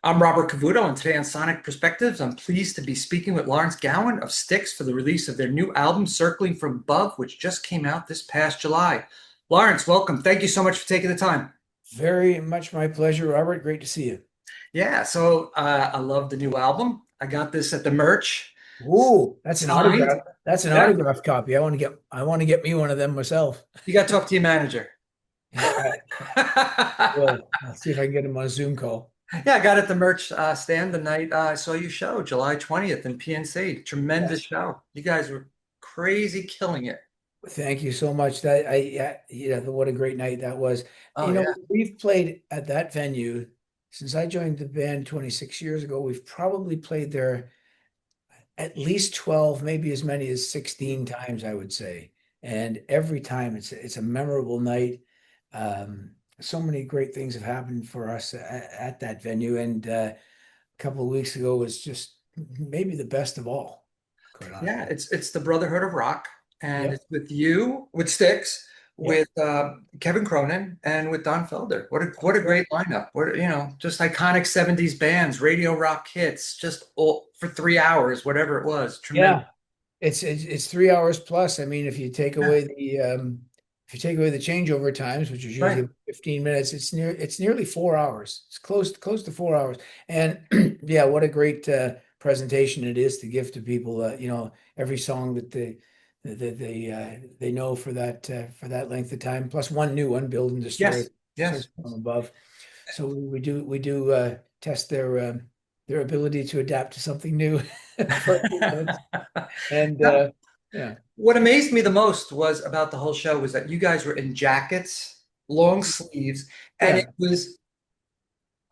I'm Robert Cavuoto, and today on Sonic Perspectives, I'm pleased to be speaking with Lawrence Gowan of Styx for the release of their new album, Circling from Above, which just came out this past July. Lawrence, welcome. Thank you so much for taking the time. Very much my pleasure, Robert. Great to see you. I love the new album. I got this at the merch, Ooh, that's an signed. autograph. That's an Yeah, autograph copy. I want to get me one of them myself. you got to talk to your manager. Well, I'll see if I can get him on a Zoom call. Yeah, I got it at the merch stand the night I saw you show, July 20th in PNC. Tremendous Yes. show. You guys were crazy killing it. Thank you so much. That I yeah, yeah, what a great night that was. Oh, yeah. We've played at that venue since I joined the band 26 years ago. We've probably played there at least 12, maybe as many as 16 times, I would say. And every time it's a memorable night. So many great things have happened for us at that venue. And a couple of weeks ago was just maybe the best of all, quite Yeah, honestly. it's the Brotherhood of Rock, and Yep. it's with you, with Styx, Yep. with Kevin Cronin, and with Don Felder. What a great lineup! Just iconic '70s bands, radio rock hits, just all for 3 hours, whatever it was. Tremendous. Yeah. It's 3 hours plus. I mean, Yeah, if you take away the changeover times, which is usually right. about 15 minutes, it's nearly 4 hours. It's close to 4 hours. And yeah, what a great presentation it is to give to people. Every song that they know for that length of time, plus one new one, Build and Destroy, Yes, Search yes. from Above. So we do test their ability to adapt to something new for a few minutes. And No, yeah, what amazed me the most was about the whole show was that you guys were in jackets, long sleeves, and it yeah, was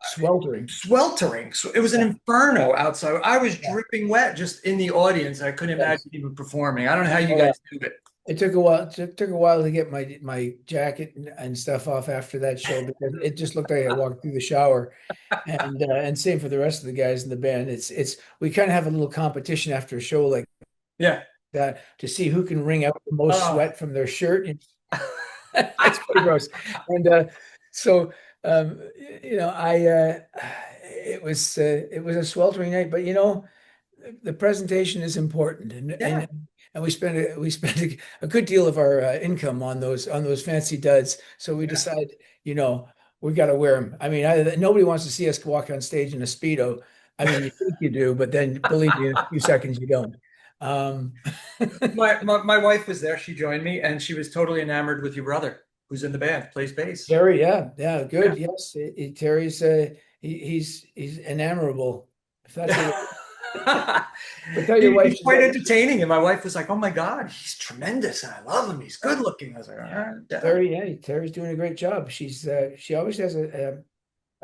sweltering. sweltering. So it was an Yeah, inferno outside. I was yeah. dripping wet just in the audience. I couldn't Yes. imagine even performing. I don't know how you Oh, yeah. guys do it. It took a while. Took a while to get my jacket and stuff off after that show because it just looked like I walked through the shower. And same for the rest of the guys in the band. It's we kind of have a little competition after a show like Yeah. that to see who can wring out the most Oh, sweat from their shirt. It's pretty gross. And so I it was a sweltering night, but the presentation is important, yeah. and we spent a good deal of our income on those fancy duds. So we Yeah. decided, we got to wear them. I mean, nobody wants to see us walk on stage in a Speedo. I mean, you think you do, but then believe me, in a few seconds you don't. Um, My wife was there. She joined me, and she was totally enamored with your brother, who's in the band, plays bass. Terry, yeah, yeah, Yeah. good. Yes, Terry's he's enamorable. If that's a word. But tell your wife He's she's quite got. entertaining, and my wife was like, "Oh my God, he's tremendous, and I love him. He's good looking." I was like, "All Yeah, right, yeah." Terry's doing a great job. She always has a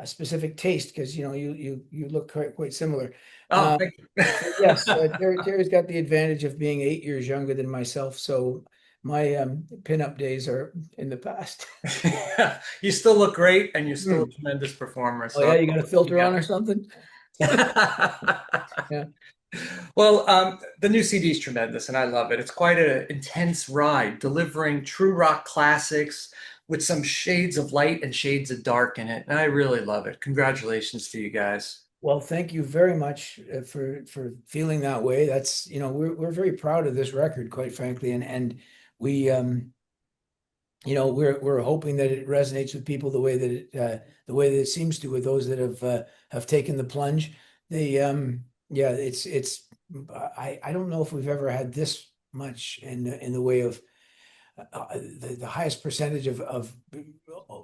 specific taste because you look quite similar. Oh, Um, thank you. but yes, Terry's got the advantage of being 8 years younger than myself, so my pinup days are in the past. You still look great, and you're still a Hmm. tremendous performer. Oh So yeah, I you got a love what you filter on got. or something? Yeah. Well, the new CD is tremendous, and I love it. It's quite an intense ride, delivering true rock classics with some shades of light and shades of dark in it. And I really love it. Congratulations to you guys. Well, thank you very much for feeling that way. That's, we're very proud of this record, quite frankly, and we we're hoping that it resonates with people the way that it seems to with those that have taken the plunge. Yeah, I don't know if we've ever had this much in the way of the highest percentage of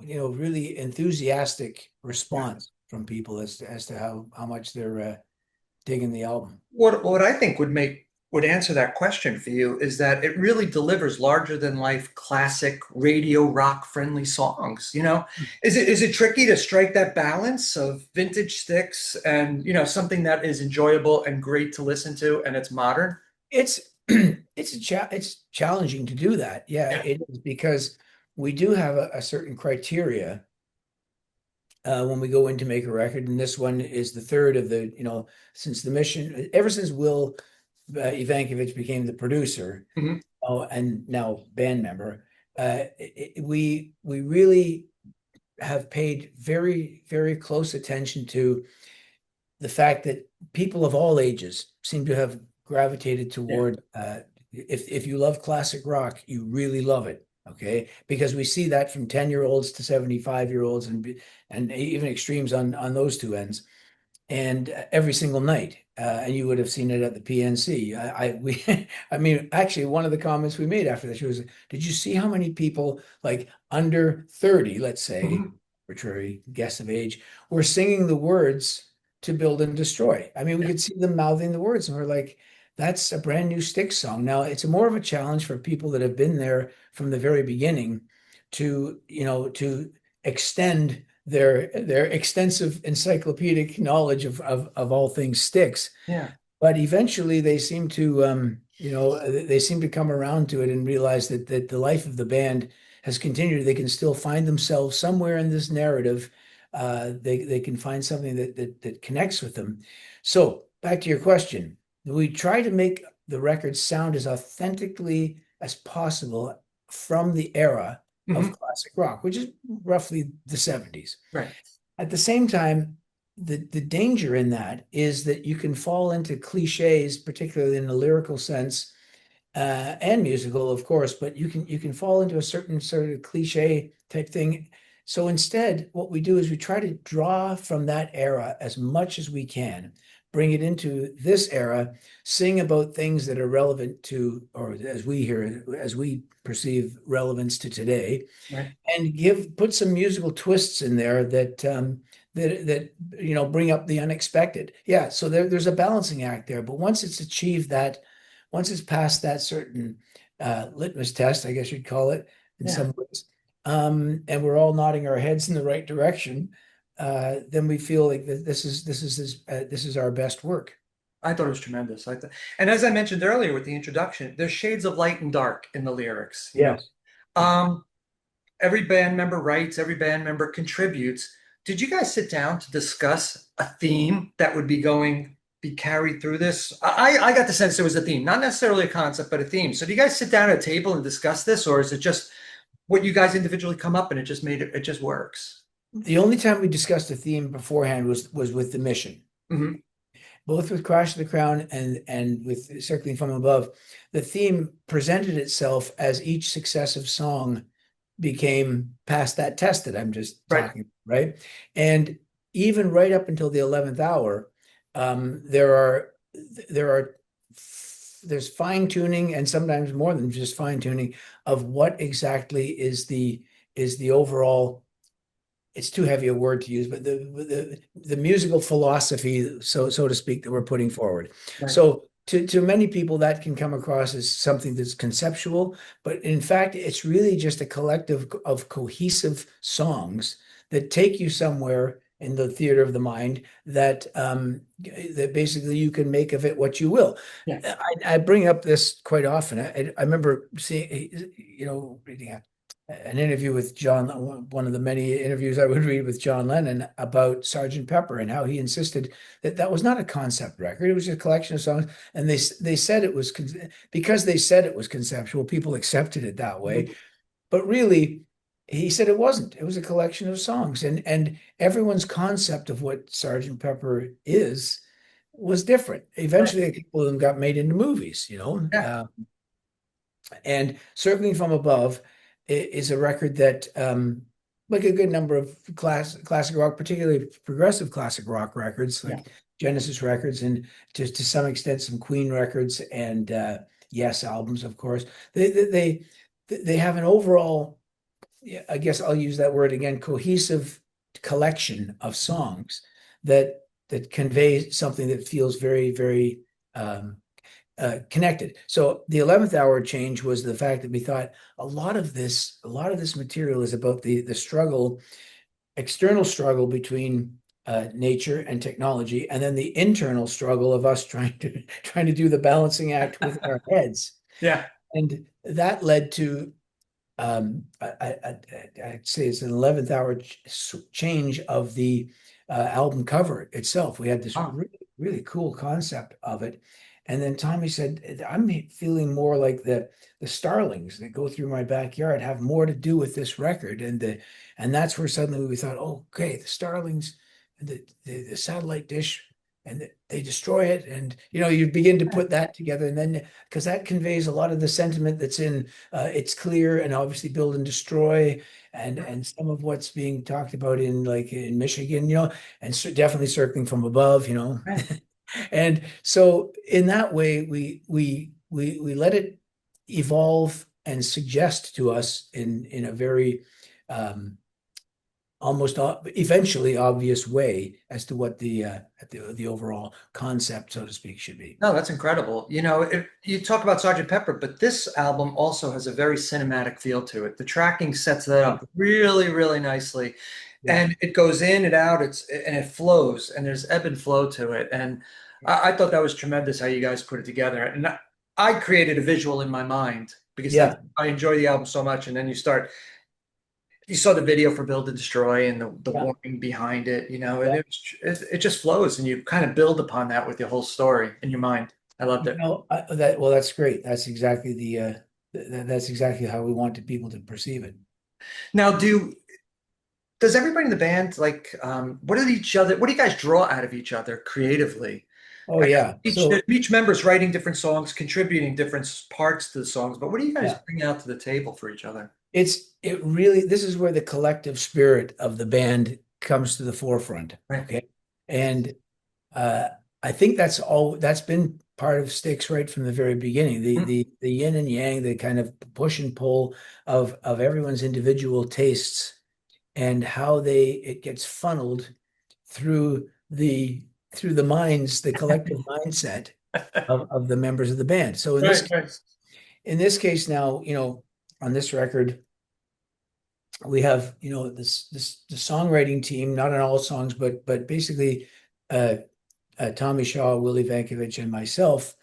really enthusiastic Yeah. response from people as to how much they're digging the album. What I think would answer that question for you is that it really delivers larger than life classic radio rock friendly songs. Is it tricky to strike that balance of vintage sticks and something that is enjoyable and great to listen to and it's modern? It's it's challenging to do that. Yeah, Yeah. it is because we do have a certain criteria when we go in to make a record, and this one is the third of the since the mission ever since Will Ivankovich became the producer, Mhm. and now band member. We really have paid very close attention to the fact that people of all ages seem to have gravitated Yeah. toward if you love classic rock, you really love it. Okay, because we see that from 10-year-olds to 75-year-olds and even extremes on those two ends and every single night. And you would have seen it at the PNC. I mean, actually, one of the comments we made after that was, "Did you see how many people like under 30, let's say, Mhm. arbitrary guess of age, were singing the words to Build and Destroy?" I mean, we Yeah. could see them mouthing the words, and we're like, "That's a brand new Styx song." Now, it's more of a challenge for people that have been there from the very beginning to extend their extensive encyclopedic knowledge of all things Styx. Yeah. But eventually they seem to they seem to come around to it and realize that the life of the band has continued. They can still find themselves somewhere in this narrative. They can find something that connects with them. So back to your question, we try to make the record sound as authentically as possible from the era of Mhm. classic rock, which is roughly the 70s. Right. At the same time, the danger in that is that you can fall into cliches, particularly in a lyrical sense, and musical, of course, but you can fall into a certain sort of cliche type thing. So instead, what we do is we try to draw from that era as much as we can, bring it into this era, sing about things that are relevant to, or as we perceive relevance to today, Right. and put some musical twists in there that bring up the unexpected. Yeah, so there's a balancing act there, but once it's passed that certain litmus test, I guess you'd call it in Yeah. some ways, and we're all nodding our heads in the right direction, then we feel like this is our best work. I thought it was tremendous. And as I mentioned earlier with the introduction, there's shades of light and dark in the lyrics, you know. Yes. Yeah. Um, every band member writes, every band member contributes. Did you guys sit down to discuss a theme that would be carried through this? I got the sense there was a theme, not necessarily a concept, but a theme. So do you guys sit down at a table and discuss this, or is it just what you guys individually come up and it just works? The only time we discussed a theme beforehand was with the mission. Hmm. Both with Crash of the Crown and with Circling from Above, the theme presented itself as each successive song became past that test that I'm just Right. talking, right? And even right up until the 11th hour, um, there are there are there's fine tuning and sometimes more than just fine tuning of what exactly is the overall, it's too heavy a word to use, but the musical philosophy, so to speak, that we're putting forward. Right. So to many people, that can come across as something that's conceptual, but in fact, it's really just a collective of cohesive songs that take you somewhere in the theater of the mind that basically you can make of it what you will. Yeah. I bring up this quite often. I remember seeing, reading an interview with John, one of the many interviews I would read with John Lennon about Sergeant Pepper and how he insisted that that was not a concept record. It was a collection of songs. And they said it was, because they said it was conceptual, people accepted it that way. Mhm. But really, he said it wasn't. It was a collection of songs. And everyone's concept of what Sergeant Pepper is was different. Right. Eventually, a couple of them got made into movies, Yeah. and Circling from Above is a record that, like a good number of classic rock, particularly progressive classic rock records, Yeah. like Genesis records, and to some extent some Queen records and Yes albums, of course. They have an overall, yeah, I guess I'll use that word again, cohesive collection of songs that convey something that feels very, very connected. So the 11th hour change was the fact that we thought a lot of this material is about the struggle, external struggle between nature and technology, and then the internal struggle of us trying to do the balancing act with our heads. Yeah. And that led to I'd say it's an 11th hour change of the album cover itself. We had this Oh, really, really cool concept of it. And then Tommy said, I'm feeling more like the starlings that go through my backyard have more to do with this record. And that's where suddenly we thought, oh, okay, the starlings, the satellite dish and they destroy it. And, you begin to put that together, and then because that conveys a lot of the sentiment that's in It's Clear and obviously Build and Destroy, and some of what's being talked about in like in Michigan, and definitely Circling from Above, Right. And so in that way, we let it evolve and suggest to us in a very um, almost eventually obvious way as to what the overall concept, so to speak, should be. No, that's incredible. You talk about Sergeant Pepper, but this album also has a very cinematic feel to it. The tracking sets that Yeah, up really, really nicely. yeah, And it goes in and out, and it flows, and there's ebb and flow to it. And I thought that was tremendous how you guys put it together. And I created a visual in my mind because yeah, I enjoy the album so much. And then you saw the video for Build to Destroy and the yeah, warning behind it, and yeah. it just flows, and you kind of build upon that with your whole story in your mind. I loved it. That's great. That's exactly that's exactly how we want people to perceive it. Now, does everybody in the band like what do you guys draw out of each other creatively? Oh I know yeah. So each member's writing different songs, contributing different parts to the songs, but what do you guys yeah, bring out to the table for each other? it really, this is where the collective spirit of the band comes to the forefront. Right. Okay. And uh I think that's been part of Styx right from the very beginning. The Mhm. the the yin and yang, the kind of push and pull of everyone's individual tastes, and how it gets funneled through the minds, the collective mindset of the members of the band. So Right, right. in this case now, on this record, we have, the songwriting team, not on all songs, but basically uh, Tommy Shaw, Willie Vankovich, and myself,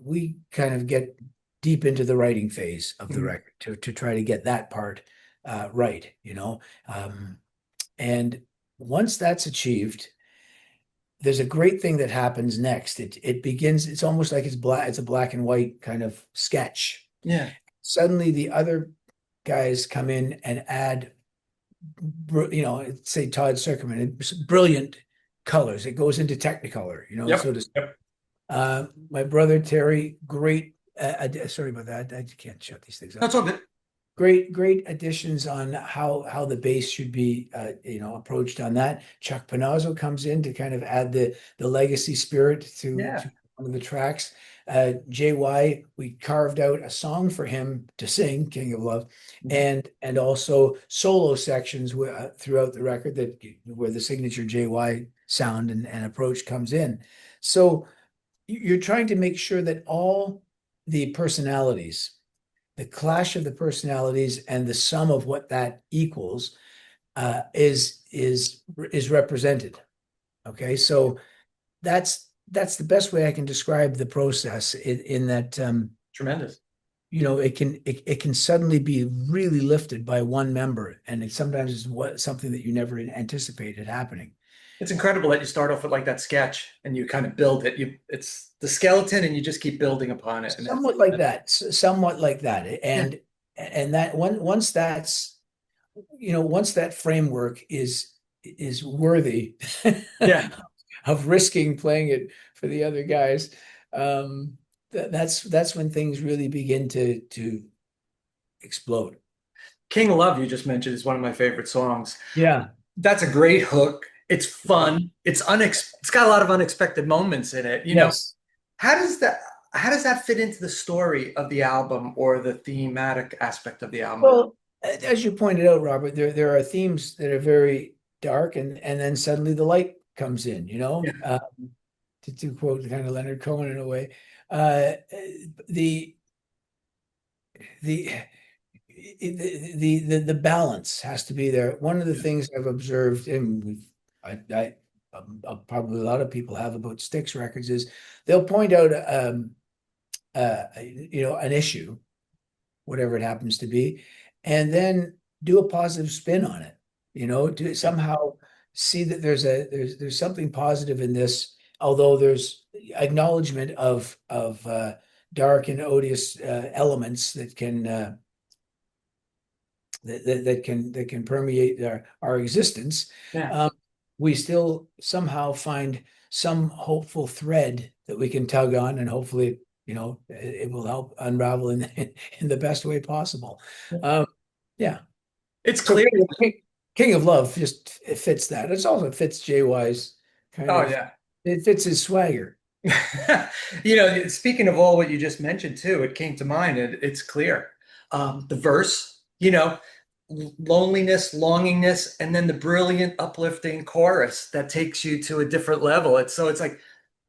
we kind of get deep into the writing phase of the Mhm. record to try to get that part right, and once that's achieved, there's a great thing that happens next. It begins, it's almost like it's a black and white kind of sketch. Yeah. Suddenly the other guys come in and add, say Todd Zuckerman, it's brilliant colors. It goes into Technicolor, so Yep. to Yep. my brother Terry, great. Sorry about that. I can't shut these things up. That's all good. Great additions on how the bass should be approached on that. Chuck Panozzo comes in to kind of add the legacy spirit Yeah. to one of the tracks. JY, we carved out a song for him to sing, King of Love, Mhm. and also solo sections throughout the record that where the signature JY sound and approach comes in. So you're trying to make sure that all the personalities, the clash of the personalities and the sum of what that equals is represented. Okay, so that's the best way I can describe the process in that Tremendous. it can suddenly be really lifted by one member, and it sometimes is something that you never anticipated happening. It's incredible that you start off with like that sketch and you kind of build it. It's the skeleton and you just keep building upon it. And Somewhat like that, yeah, and that once that's once that framework is worthy yeah. of risking playing it for the other guys, that's when things really begin to explode. King of Love you just mentioned is one of my favorite songs. Yeah. That's a great hook. It's Yeah. fun. It's got a lot of unexpected moments in it. Yes. How does that how does that fit into the story of the album or the thematic aspect of the album? Well, as you pointed out, Robert, there are themes that are very dark, and then suddenly the light comes in. Yeah. To quote kind of Leonard Cohen in a way, uh, the the the balance has to be there. One of the Yeah. things I've observed, and probably a lot of people have about Styx records, is they'll point out an issue, whatever it happens to be, and then do a positive spin on it. To somehow see that there's something positive in this, although there's acknowledgement of dark and odious elements that can permeate our existence. Yeah. Um, we still somehow find some hopeful thread that we can tug on, and hopefully, it will help unravel in the best way possible. Yeah. It's So clear. King of Love just it fits that. It also fits JY's kind Oh of, yeah. it fits his swagger. Speaking of all what you just mentioned too, it came to mind. It's clear. The verse, loneliness, longingness, and then the brilliant, uplifting chorus that takes you to a different level. It's like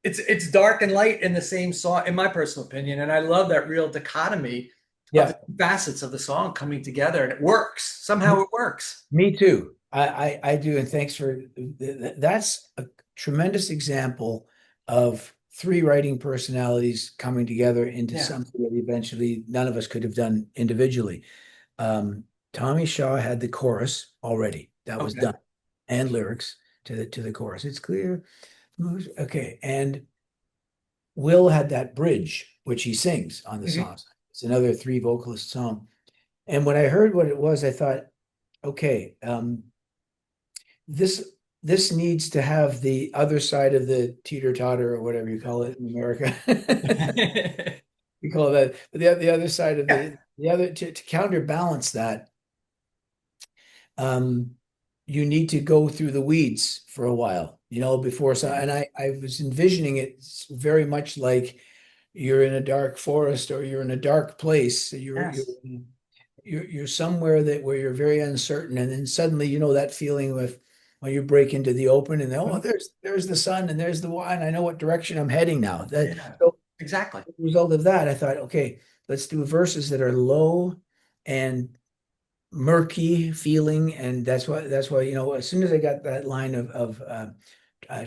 it's dark and light in the same song, in my personal opinion. And I love that real dichotomy of the Yeah. facets of the song coming together, and it works. Somehow it works. Me too. I do, and thanks for that's a tremendous example of three writing personalities coming together into Yeah. something that eventually none of us could have done individually. Tommy Shaw had the chorus already. That was Okay. done. And lyrics to the chorus. It's clear. Okay. And Will had that bridge, which he sings on the Mhm. song. It's another three vocalist song. And when I heard what it was, I thought, okay, this this needs to have the other side of the teeter-totter or whatever you call it in America. We call that, but the other side of Yeah. the other to counterbalance that, um, you need to go through the weeds for a while, before. So, and I was envisioning it very much like you're in a dark forest or you're in a dark place. Yes. You're somewhere where you're very uncertain, and then suddenly that feeling with when you break into the open, and Mhm. there's the sun and there's the wine. I know what direction I'm heading now. Yeah. So Exactly. as a result of that, I thought, okay, let's do verses that are low and murky feeling, and that's why as soon as I got that line of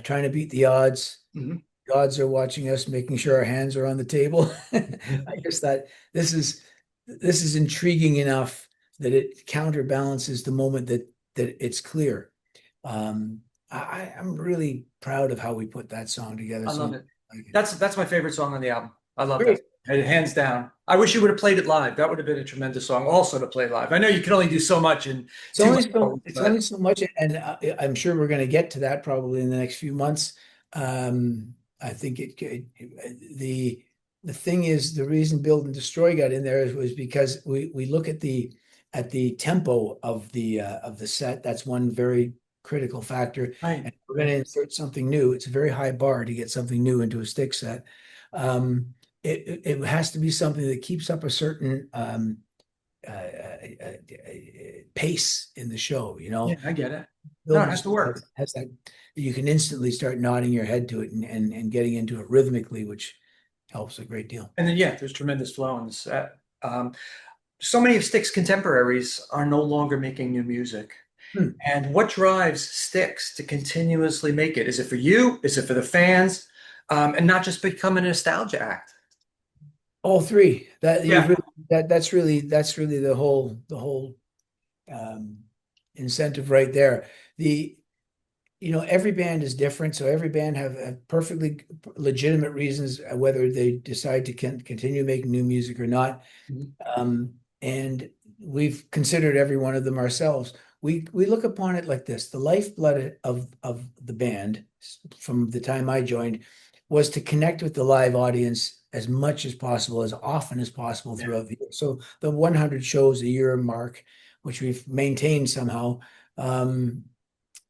trying to beat the odds, Mhm. gods are watching us, making sure our hands are on the table. I just thought this is this is intriguing enough that it counterbalances the moment that it's clear. Um, I'm really proud of how we put that song together. I love So it. That's my favorite song on the album. I love that. great. Hands down. I wish you would have played it live. That would have been a tremendous song also to play live. I know you can only do so much in two hours, It's but only so much, and I'm sure we're going to get to that probably in the next few months. I think the thing is the reason Build and Destroy got in there was because we look at the tempo of the set. That's one very critical factor, right, and we're going right. to insert something new. It's a very high bar to get something new into a Styx set. It has to be something that keeps up a certain pace in the show, Yeah, I get it. No, Build it and has to Destroy work. has that you can instantly start nodding your head to it and getting into it rhythmically, which helps a great deal. And then yeah, there's tremendous flow in the set. So many of Styx contemporaries are no longer making new music. Hmm. And what drives Styx to continuously make it? Is it for you? Is it for the fans? And not just become a nostalgia act? All three. That you've Yeah. really that's really the whole um, incentive right there. The every band is different, so every band have perfectly legitimate reasons whether they decide to continue making new music or not. Mhm. And we've considered every one of them ourselves. We look upon it like this: the lifeblood of the band from the time I joined was to connect with the live audience as much as possible, as often as possible Yeah. throughout the year. So the 100 shows a year mark, which we've maintained somehow, um,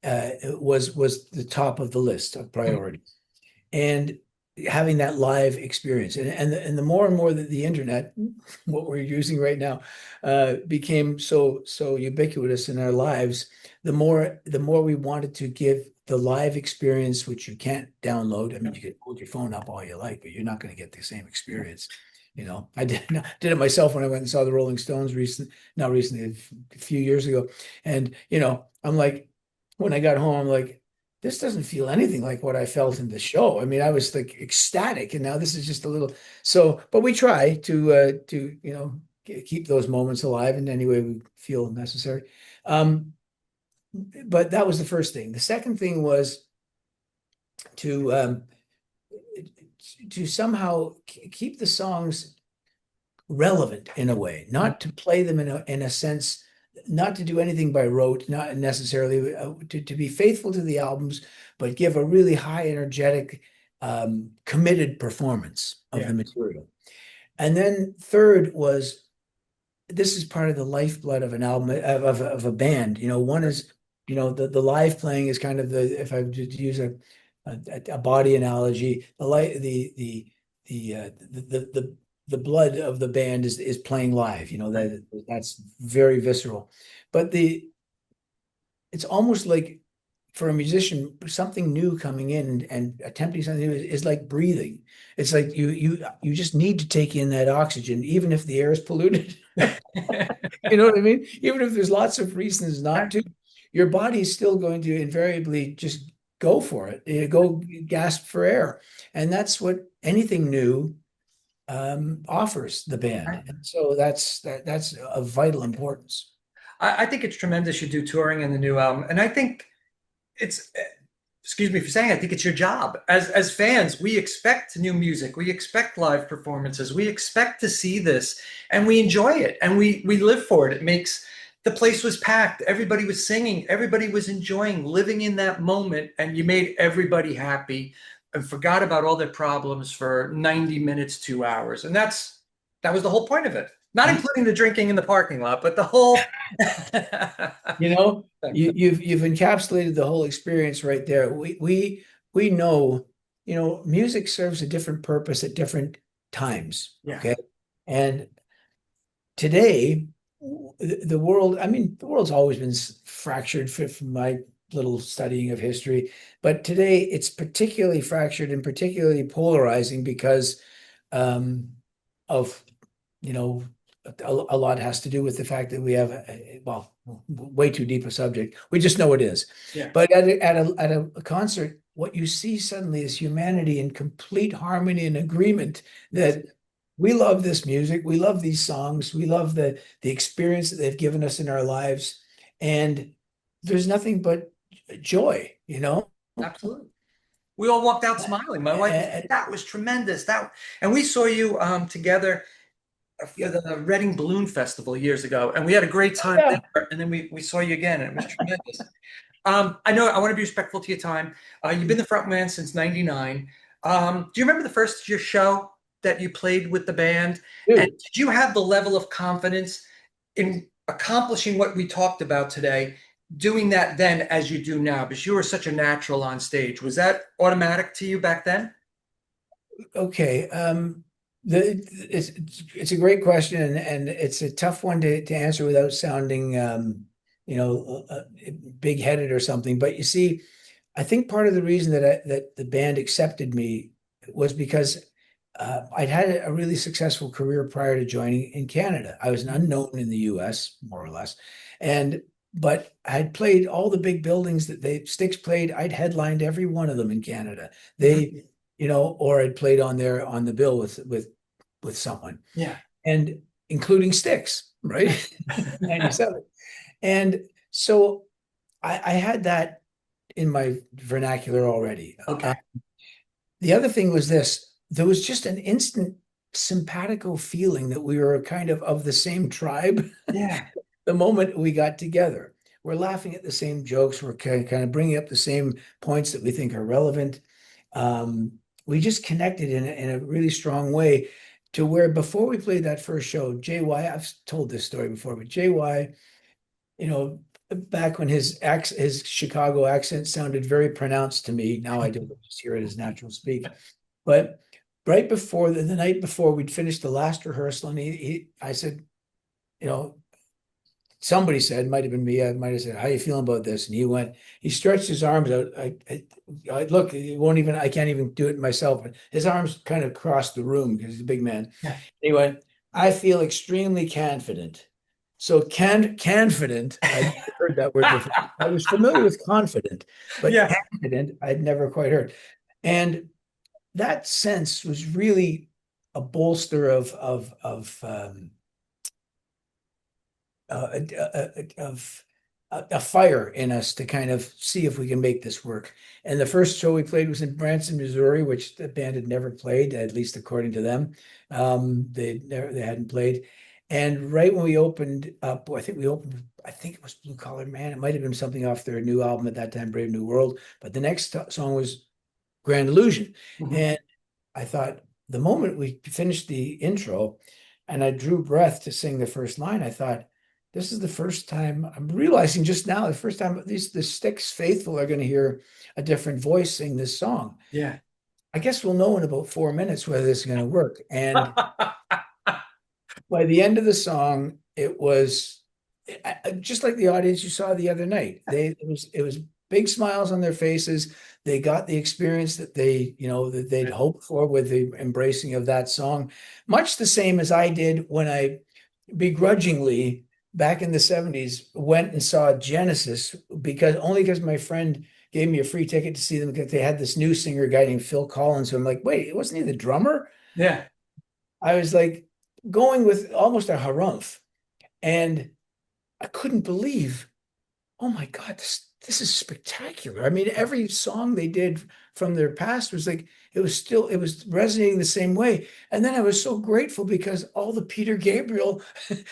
was the top of the list of Mhm. priorities. And having that live experience, and the more and more that the internet, what we're using right now, became so ubiquitous in our lives, the more we wanted to give the live experience, which you can't download. I mean, you can hold your phone up all you like, but you're not going to get the same experience. I did it myself when I went and saw the Rolling Stones not recently, a few years ago, and I'm like, when I got home, I'm like, this doesn't feel anything like what I felt in the show. I mean, I was like ecstatic, and now this is just a little. So, but we try to keep those moments alive in any way we feel necessary. Um, but that was the first thing. The second thing was to somehow keep the songs relevant in a way, not to play them in a sense not to do anything by rote, not necessarily to be faithful to the albums, but give a really high energetic, committed performance of Yeah. the material. And then third was, this is part of the lifeblood of an album, of a band. One is, the live playing is kind of if I to use a body analogy, the light the blood of the band is playing live. Right. That's very visceral. But it's almost like, for a musician, something new coming in and attempting something new is like breathing. It's like you just need to take in that oxygen, even if the air is polluted. You know what I mean? Even if there's lots of reasons not to, your body's still going to invariably just go for it. Go gasp for air. And that's what anything new offers the band. And so that's of vital importance. I think it's tremendous you do touring in the new album, and I think it's excuse me for saying, I think it's your job. As fans, we expect new music, we expect live performances, we expect to see this, and we enjoy it, and we live for it. It makes the place was packed, everybody was singing, everybody was enjoying living in that moment, and you made everybody happy and forgot about all their problems for 90 minutes, 2 hours. And that was the whole point of it. Not including the drinking in the parking lot, but the whole You know, you've encapsulated the whole experience right there. We know, music serves a different purpose at different times. yeah. Okay. And today, the world, I mean, the world's always been fractured from my little studying of history, but today it's particularly fractured and particularly polarizing because of, you know, a lot has to do with the fact that we have, well, way too deep a subject. We just know it is. Yeah. But at a concert, what you see suddenly is humanity in complete harmony and agreement that we love this music, we love these songs, we love the experience that they've given us in our lives, and there's nothing but joy, Absolutely. We all walked out smiling. My wife was And, like, that was tremendous. And we saw you together for the Reading Balloon Festival years ago, and we had a great time yeah, there. And then we saw you again, and it was tremendous. I know I want to be respectful to your time. You've been the front man since '99. Do you remember the first your show that you played with the band? And dude. did you have the level of confidence in accomplishing what we talked about today, doing that then as you do now? Because you were such a natural on stage. Was that automatic to you back then? Okay. It's a great question, and it's a tough one to answer without sounding, big-headed or something. But you see, I think part of the reason that the band accepted me was because I'd had a really successful career prior to joining in Canada. I was an unknown in the US, more or less, and but I'd played all the big buildings that Styx played. I'd headlined every one of them in Canada. Mhm. Or I'd played on the bill with someone, Yeah. and including Styx, right? 97. And so I had that in my vernacular already. Okay. The other thing was this: there was just an instant simpatico feeling that we were kind of the same tribe. Yeah. The moment we got together, we're laughing at the same jokes, we're kind of bringing up the same points that we think are relevant. We just connected in a really strong way, to where before we played that first show, JY, I've told this story before, but JY, you know, back when his Chicago accent sounded very pronounced to me, now I don't just hear it as natural speak. But right before the night before we'd finished the last rehearsal, and I said, you know, somebody said, might have been me, I might have said, how you feeling about this? And he stretched his arms out. I look, it won't even, I can't even do it myself. But his arms kind of crossed the room because he's a big man. Yeah. He went, I feel extremely confident. So confident, I heard that word before. I was familiar with confident, but Yeah. confident, I'd never quite heard. And that sense was really a bolster of a fire in us to kind of see if we can make this work. And the first show we played was in Branson, Missouri, which the band had never played, at least according to them. They hadn't played. And right when we opened up, I think we opened I think it was Blue Collar Man. It might have been something off their new album at that time, Brave New World. But the next song was Grand Illusion. Mhm. And I thought the moment we finished the intro and I drew breath to sing the first line, I thought, this is the first time I'm realizing just now, the first time the Styx faithful are going to hear a different voice sing this song. Yeah. I guess we'll know in about 4 minutes whether this is going to work. And by the end of the song, it was just like the audience you saw the other night. It was big smiles on their faces. They got the experience that that they'd hoped for with the embracing of that song, much the same as I did when I begrudgingly back in the 70s went and saw Genesis because my friend gave me a free ticket to see them because they had this new singer guy named Phil Collins. So I'm like, wait, wasn't he the drummer? Yeah. I was like going with almost a harumph. And I couldn't believe, oh my God, this is spectacular. I mean, every song they did from their past was like, it was resonating the same way. And then I was so grateful because all the Peter Gabriel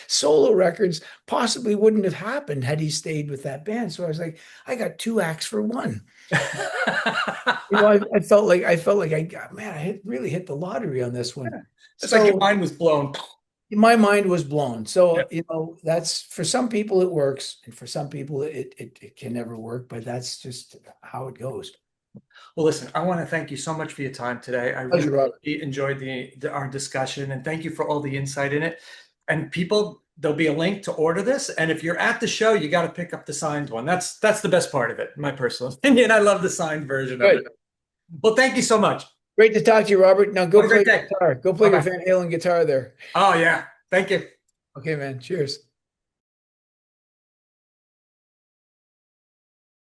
solo records possibly wouldn't have happened had he stayed with that band. So I was like, I got two acts for one. I felt like I really hit the lottery on this one. It's like your So mind was blown. my mind was blown. Yeah. So, that's for some people it works, and for some people it can never work, but that's just how it goes. Well, listen, I want to thank you so much for your time today. I Pleasure, really Robert. enjoyed our discussion, and thank you for all the insight in it. And people, there'll be a link to order this. And if you're at the show, you got to pick up the signed one. That's the best part of it, in my personal opinion. I love the signed version of Good. it. Well, thank you so much. Great to talk to you, Robert. Now go Have a play great your day. guitar. Go play your Bye-bye. Van Halen guitar there. Oh, yeah. Thank you. Okay, man. Cheers.